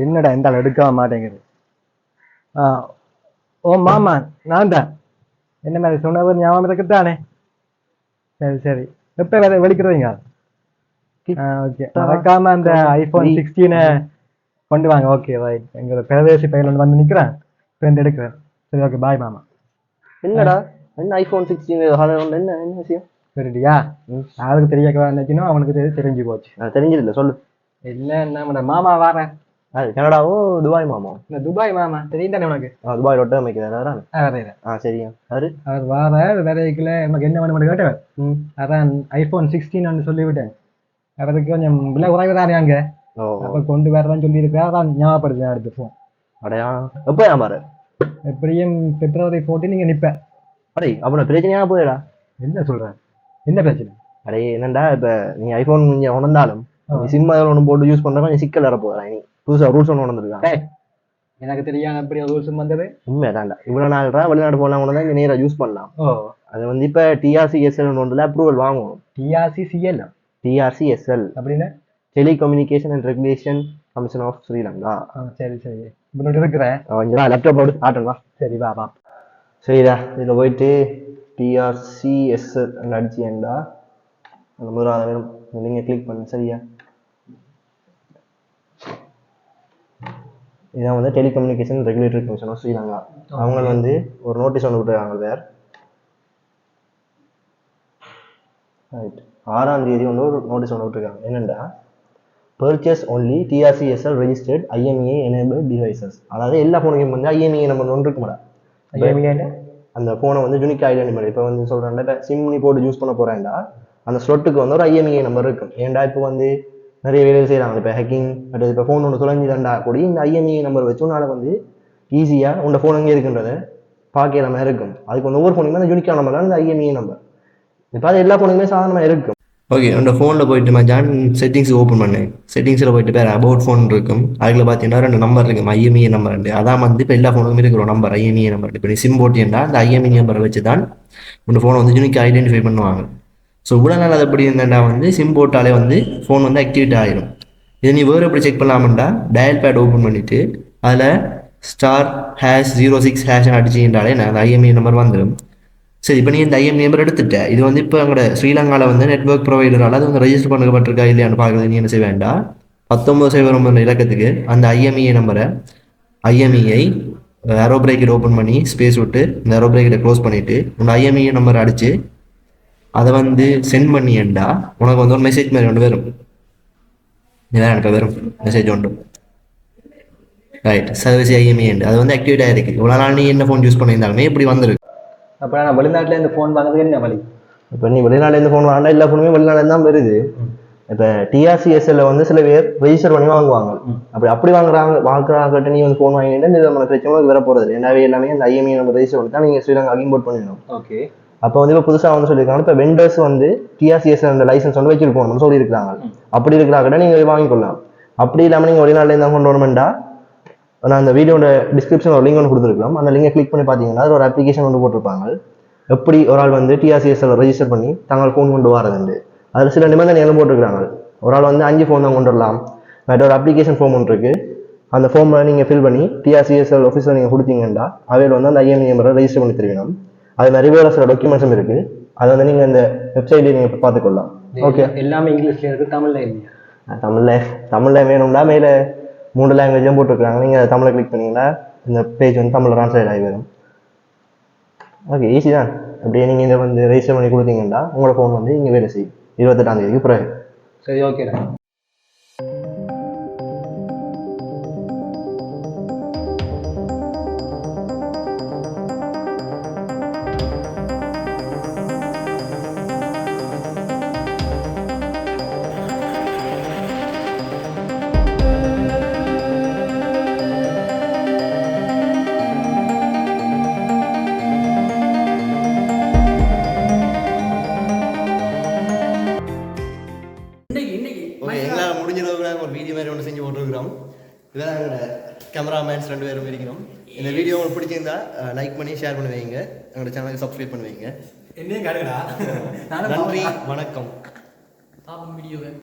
என்னடா இந்த ஆள் எடுக்க மாட்டேங்குது. ஆ ஓ மாமா, நான் தான். என்ன மாதிரி சொன்னவர் ஞாபகம் இருக்குதானே? சரி சரி. எப்போ வேலை வெடிக்கிறீங்க? ஓகே, மறக்காம அந்த ஐஃபோன் 16 கொண்டு வாங்க. Okay right. எங்களோட பிரதேசி பையன் வந்து நிற்கிறேன், ஃப்ரெண்ட் எடுக்கிறேன். சரி ஓகே, பாய் மாமா. என்னடா என்ன ஐஃபோன் 16 என்ன என்ன விஷயம்? சரிடியா, யாருக்கு தெரிய நினைக்கணும், அவனுக்கு தெரிஞ்சு போச்சு. தெரிஞ்சதில்ல சொல்லு. இல்லை, நம்ம மாமா வரேன். அது கனடாவோ துபாய் மாமா? இந்த துபாய் மாமா தெரியும் தானே உனக்கு? துபாய் ரொட்ட அமைக்கிறாரு. சரியா அவரு அவர் வார வேலைக்குள்ள எனக்கு என்ன வேணும் கேட்டவர். அதான் ஐஃபோன் 16 சொல்லிவிட்டேன். அவருக்கு கொஞ்சம் விலை குறைவு தானே அங்க, அப்ப கொண்டு வரதான் சொல்லி இருக்கா. அதான் ஞாபகப்படுத்துறேன் அடுத்த ஃபோன். அடையா எப்ப பாரு, எப்படியும் February 14 நீங்க நிப்ப. அடே அப்ப பிரச்சனையா போயிடா. என்ன சொல்றேன், என்ன பிரச்சனை? அடே என்னண்டா, இப்ப நீ ஐபோன் நீங்க உணர்ந்தாலும் சிம் ஒன்று போட்டு யூஸ் பண்ற கொஞ்சம் சிக்கல் வர போறா. நீ புதுசா ரூல்ஸ் ஒன்று உணர்ந்துருக்காங்க. எனக்கு தெரியாம எப்படி ரூல்ஸ் வந்தது? உண்மைதான்டா, இவ்வளவு நாள் வெளிநாடு போனா உணர்ந்தா இங்க நேரா யூஸ் பண்ணலாம். அது வந்து இப்ப டிஆர்சிஎஸ்எல் ஒன்றுல அப்ரூவல் வாங்கணும். டிஆர்சிசிஎல்? டிஆர்சிஎஸ்எல் அப்படின்னா telecommunication and regulation commission of Sri. சரி சரி, இப்ப இருக்கிறேன். லேப்டாப் போட்டு ஆட்டா. சரி வா வா. சரிடா, இதுல போயிட்டு டிஆர்சிஎஸ்எல் அடிச்சியண்டா அந்த முதலாவது லிங்கை கிளிக் பண்ணு. சரியா, இதான் வந்து telecommunication regulatory commission of Sri. Lanka வந்து ஒரு நோட்டீஸ் ஒன்று விட்டுருக்காங்க வேறு. ரைட், 6ஆம் தேதி வந்து ஒரு நோட்டீஸ் ஒன்று விட்டுருக்காங்க. என்னென்னா, purchase only TRCSL registered IMEI enable devices. அதாவது எல்லா ஃபோனுக்கும் வந்து ஐஎம்இஏ நம்பர் ஒன்று இருக்க மாட்டா. அந்த ஃபோனை வந்து யூனிக் ஐடென்டி நம்பர். இப்போ வந்து சொல்கிறேன்டா, இப்போ சிம் நீ போட்டு யூஸ் பண்ண போகிறேன்டா, அந்த ஸ்லொட்டுக்கு வந்து ஒரு ஐஎம்இஏ நம்பர் இருக்கும். ஏன்டா இப்போ வந்து நிறைய வேலைகள் செய்கிறாங்க. இப்போ ஹேக்கிங் அடுத்து இப்போ ஃபோன் ஒன்று தொலைஞ்சிதாண்டா கூடி இந்த ஐஎம்இஏ நம்பர் வச்சு உன்னால் வந்து ஈஸியாக உங்கள் ஃபோன் அங்கே இருக்குன்றதை பார்க்கிற மாதிரி இருக்கும். அதுக்கு வந்து ஒவ்வொரு ஃபோனுக்குமே அந்த யூனிக்கான நம்பர் தான் இந்த ஐஎம்இஏ நம்பர். இப்போ அது எல்லா ஃபோனுக்குமே சாதாரணமாக இருக்கும். ஓகே, அந்த ஃபோனில் போயிட்டு மச்சான் செட்டிங்ஸ் ஓப்பன் பண்ணேன். செட்டிங்ஸில் போயிட்டு பேர் அபவுட் ஃபோன் இருக்கும். அதில் பார்த்தீங்கன்னா 2 நம்பர் இருக்கும், ஐஎம்இஏ நம்பர். அதான் வந்து இப்போ எல்லா ஃபோனுக்கும் இருக்கிற நம்பர் ஐஎம்இஏ நம்பர். இப்போ நீ சிம் போட்டியண்டா அந்த ஐஎம்இஏ நம்பரை வச்சு தான் உங்கள் ஃபோனை வந்து யூனிக் ஐடென்டிஃபை பண்ணுவாங்க. ஸோ இவ்வளோ நாள் அது எப்படி இருந்தாண்டா வந்து சிம் போட்டாலே வந்து ஃபோன் வந்து ஆக்டிவேட் ஆகிடும். இதை நீ வேறு எப்படி செக் பண்ணலாம்டா, டயல் பேட் ஓப்பன் பண்ணிவிட்டு அதில் *#06# அடிச்சுட்டாலே அந்த ஐஎம்இஏ நம்பர் வந்துடும். சரி, இப்போ நீ இந்த ஐஎம்இஏ நம்பர் எடுத்துட்ட. இது வந்து இப்போ எங்களோட ஸ்ரீலங்காவில் வந்து நெட்வொர்க் ப்ரொவைடரால் அது வந்து ரெஜிஸ்டர் பண்ணப்பட்டிருக்கா இல்லையான்னு பார்க்குறது. நீ என்ன செய்ய வேண்டாம், 1909 இலக்கத்துக்கு அந்த ஐஎம்இஏ நம்பரை ஐஎம்இஐ ஏரோ பிரேக்கெட் ஓப்பன் பண்ணி ஸ்பேஸ் விட்டு இந்த ஏரோ பிரேக்கெட்டை க்ளோஸ் பண்ணிவிட்டு உங்கள் ஐஎம்இஏ நம்பர் அடித்து அதை வந்து சென்ட் பண்ணியண்டா உனக்கு வந்து ஒரு மெசேஜ் மாதிரி ஒன்று வரும். இதான் எனக்கு வரும் மெசேஜ் ஒன்று. ரைட், சர்வீஸ் ஐஎம்இ அது வந்து ஆக்டிவேட் ஆகிருக்கு. இவ்வளோ நாள் நீ என்ன ஃபோன் யூஸ் பண்ணியிருந்தாலுமே இப்படி வந்துருக்கு. அப்போ நான் வெளிநாட்டில் இந்த ஃபோன் வாங்குறதுக்கு என்ன வழி? இப்போ நீ வெளிநாட்டில் இந்த ஃபோன் வாங்கினா எல்லா ஃபோனுமே வெளிநாட்டில் தான் வருது. இப்போ டிஆர்சிஎஸ்எல்ல வந்து சில பேர் ரெஜிஸ்டர் பண்ணி வாங்குவாங்க. அப்படி வாங்குறாங்கிட்ட நீ வந்து ஃபோன் வாங்கிட்டு இந்த விதமான பிரச்சனை வர போகிறது. ஏன்னாவே எல்லாமே அந்த ஐஎம்இ நம்ம ரெஜிஸ்டர் பண்ணி தான் நீங்கள் ஸ்ரீலங்கா இம்போர்ட் பண்ணிடணும். ஓகே, அப்போ வந்து இப்போ புதுசாக வந்து சொல்லியிருக்காங்க, இப்போ வெண்டர்ஸ் வந்து டிஆர்சிஎஸ்எல் அந்த லைசன்ஸ் வந்து வச்சிருக்கோம் சொல்லியிருக்காங்க. அப்படி இருக்கிறாங்கிட்ட நீங்கள் வாங்கிக்கொள்ளலாம். அப்படி இல்லாமல் நீங்கள் வெளிநாட்டில் இருந்தால் கொண்டு வரணுமெண்டா நான் அந்த வீடியோட டிஸ்கிரிப்ஷன் ஒரு லிங்க் ஒன்று கொடுத்துருக்கலாம். அந்த லிங்கை கிளிக் பண்ணி பார்த்தீங்கன்னா ஒரு அப்ளிகேஷன் ஒன்று போட்டிருப்பாங்க. எப்படி ஒரு ஆள் வந்து டிஆர்சிஎஸ்எல் ரெஜிஸ்டர் பண்ணி தங்கள் ஃபோன் கொண்டு வரதுண்டு அதில் சில நிபந்தனைகளும் போட்டிருக்காங்க. ஒரு ஆள் வந்து 5 ஃபோன் தான் கொண்டு வரலாம். மற்ற ஒரு அப்ளிகேஷன் ஃபார்ம் ஒன்று இருக்குது. அந்த ஃபார்மில் நீங்கள் ஃபில் பண்ணி டிஆர்சிஎஸ்எல் ஆஃபீஸில் நீங்கள் கொடுத்தீங்கன்னா அவையில் வந்து அந்த ஐஎம்இ நம்பரை ரெஜிஸ்டர் பண்ணி தருவீங்க. அது மாதிரி வேறு சில டாக்குமெண்ட்ஸும் இருக்குது. அதை வந்து நீங்கள் இந்த வெப்சைட்லேயே நீங்கள் பார்த்துக்கொள்ளலாம். ஓகே, எல்லாமே இங்கிலீஷில் இருக்குது, தமிழில் இல்லையா? தமிழில் வேணும்னா மேலே 3 லாங்குவேஜும் போட்டிருக்காங்க. நீங்கள் தமிழை கிளிக் பண்ணிங்கன்னா இந்த பேஜ் வந்து தமிழில் ட்ரான்ஸ்லேட் ஆகி வரும். ஓகே, ஈஸி தான். அப்படியே நீங்கள் இதை வந்து ரெஜிஸ்டர் பண்ணி கொடுத்தீங்கன்னா உங்களோட ஃபோன் வந்து இங்கே வேலை செய்யும் 28ஆம் தேதிக்கு பிறகு. சரி, ஓகே. ஒரு வீடியோ மாதிரி ஒன்று செஞ்சு போட்டுருக்கிறோம். இதெல்லாம் எங்களோட கேமராமேன்ஸ் 2 பேரும் இருக்கிறோம். இந்த வீடியோ உங்களுக்கு பிடிச்சிருந்தா லைக் பண்ணி ஷேர் பண்ணி வைங்க. எங்களோட சேனலுக்கு சப்ஸ்கிரைப் பண்ணி வைங்க. என்னையும் காடுங்கடா. நன்றி, வணக்கம். வீடியோவை